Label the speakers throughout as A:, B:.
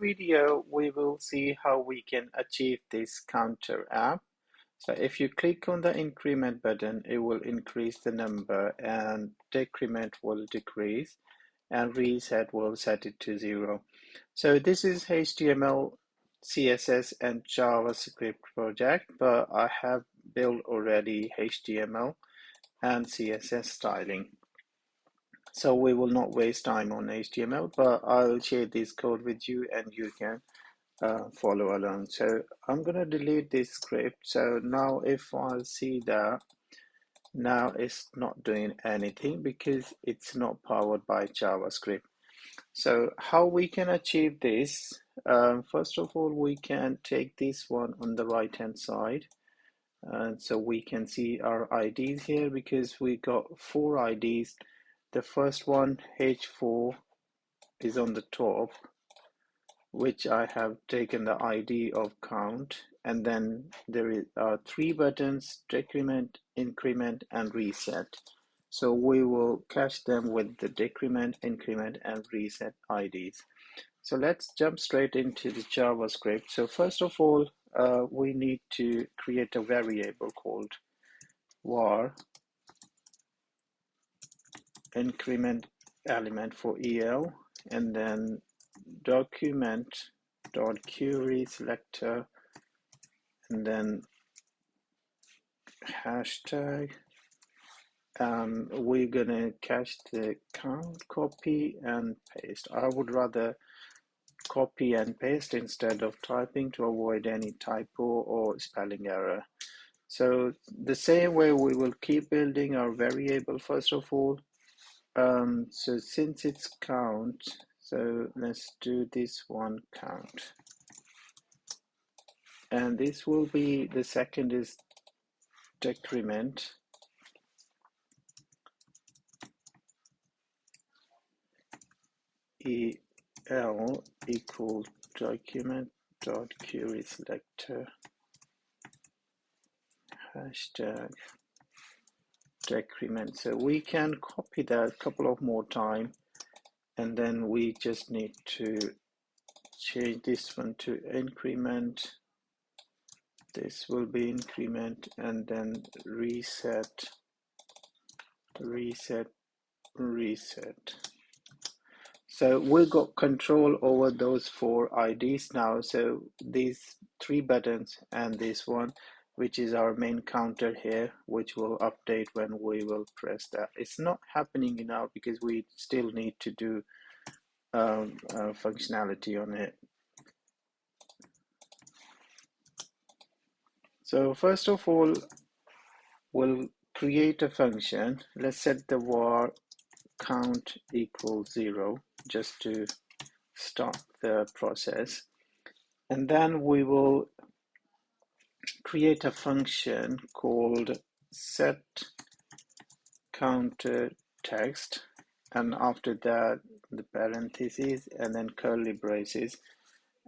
A: Video, we will see how we can achieve this counter app. So if you click on the increment button, it will increase the number and decrement will decrease and reset will set it to 0. So this is HTML, CSS and JavaScript project, but I have built already HTML and CSS styling. So we will not waste time on HTML, but I'll share this code with you and you can follow along. So I'm going to delete this script. So now if I see that, now it's not doing anything because it's not powered by JavaScript. So how we can achieve this? First of all, we can take this one on the right hand side. So we can see our IDs here because we got 4 IDs. The first one, H4, is on the top, which I have taken the ID of count, and then there are 3 buttons: decrement, increment, and reset. So we will cache them with the decrement, increment, and reset IDs. So let's jump straight into the JavaScript. So first of all, we need to create a variable called var increment element for EL, and then document dot query selector, and then hashtag. We're gonna cache the count, copy and paste. I would rather copy and paste instead of typing to avoid any typo or spelling error. So the same way we will keep building our variable first of all. So since it's count, so let's do this one, count. And this will be, the second is decrement. EL equal document dot query selector hashtag decrement. So we can copy that a couple of more times, and then we just need to change this one to increment. This will be increment, and then reset, reset, reset. So we've got control over those 4 IDs now. So these 3 buttons and this one, which is our main counter here, which will update when we will press that. It's not happening now because we still need to do functionality on it. So first of all, we'll create a function. Let's set the var count equals 0 just to start the process. And then we will create a function called set counter text, and after that the parentheses and then curly braces,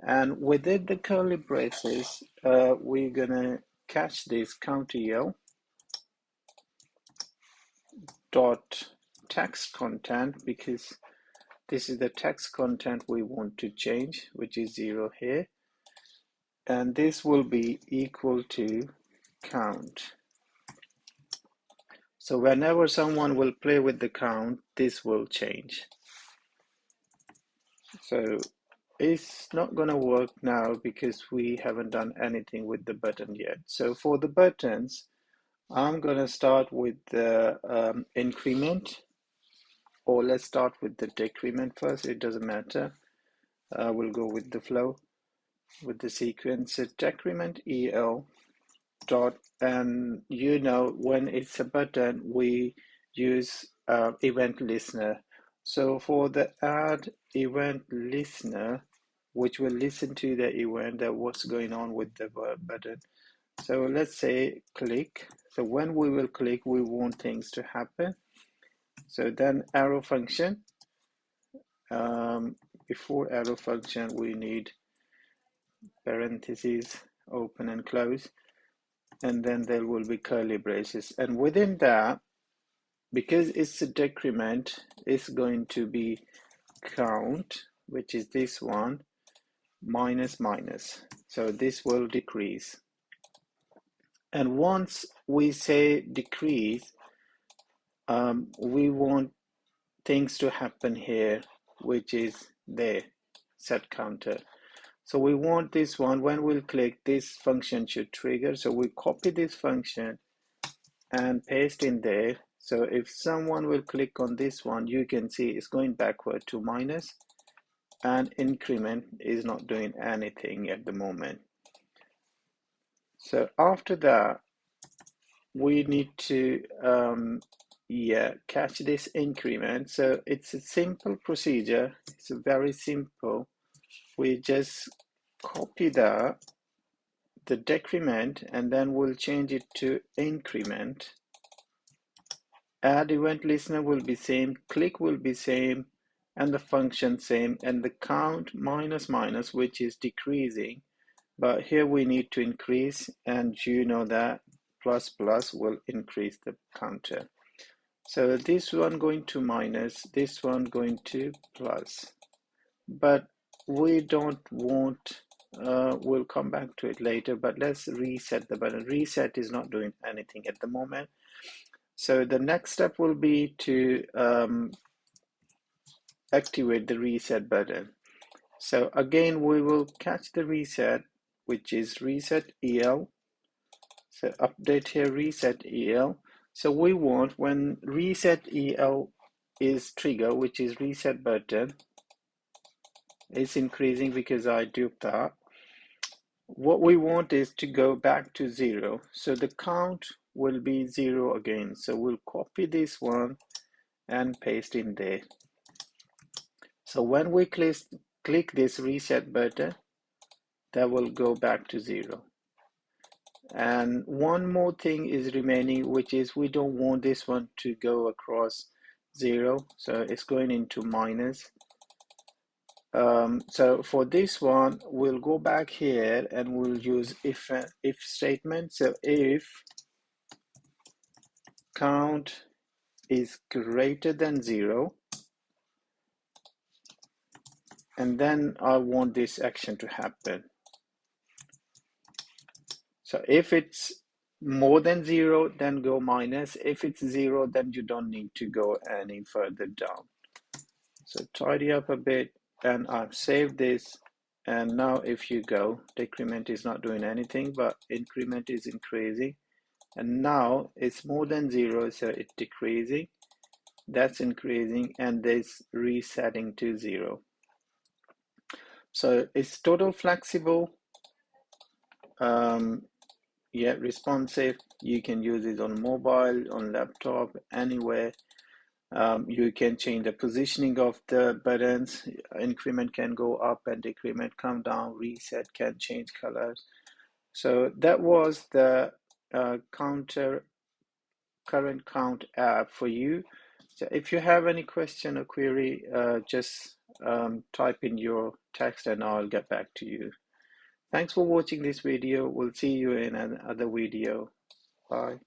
A: and within the curly braces we're gonna catch this count.el dot text content, because this is the text content we want to change, which is 0 here, and this will be equal to count. So whenever someone will play with the count, this will change. So it's not going to work now because we haven't done anything with the button yet. So for the buttons, I'm going to start with the increment, or let's start with the decrement first. It doesn't matter. We'll go with the flow, with the sequence. So decrement EL dot, and you know, when it's a button, we use event listener. So for the add event listener, which will listen to the event that what's going on with the button. So let's say click. So when we will click, we want things to happen. So then arrow function. Before arrow function, we need parentheses, open and close, and then there will be curly braces. And within that, because it's a decrement, it's going to be count, which is this one, minus minus. So this will decrease. And once we say decrease, we want things to happen here, which is there, set counter. So we want this one, when we'll click, this function should trigger. So we copy this function and paste in there. So if someone will click on this one, you can see it's going backward to minus, and increment is not doing anything at the moment. So after that, we need to catch this increment. So it's a simple procedure. It's a very simple. We just copy the decrement, and then we'll change it to increment. Add event listener will be same, click will be same, and the function same, and the count minus minus, which is decreasing, but here we need to increase, and you know that plus plus will increase the counter. So this one going to minus, this one going to plus, but we don't want, we'll come back to it later, but let's reset the button. Reset is not doing anything at the moment. So the next step will be to activate the reset button. So again, we will catch the reset, which is reset EL. So update here, reset EL. So we want when reset EL is trigger, which is reset button, it's increasing because I duped that. What we want is to go back to 0. So the count will be 0 again. So we'll copy this one and paste in there. So when we click this reset button, that will go back to 0. And one more thing is remaining, which is we don't want this one to go across 0. So it's going into minus. So for this one, we'll go back here and we'll use if statement. So if count is greater than 0, and then I want this action to happen. So if it's more than 0, then go minus. If it's 0, then you don't need to go any further down. So tidy up a bit, and I've saved this. And now if you go, decrement is not doing anything, but increment is increasing. And now it's more than 0, so it's decreasing. That's increasing, and this resetting to 0. So it's total flexible. Responsive. You can use it on mobile, on laptop, anywhere. You can change the positioning of the buttons. Increment can go up and decrement come down. Reset can change colors. So that was the current count app for you. So if you have any question or query, just type in your text and I'll get back to you. Thanks for watching this video. We'll see you in another video. Bye.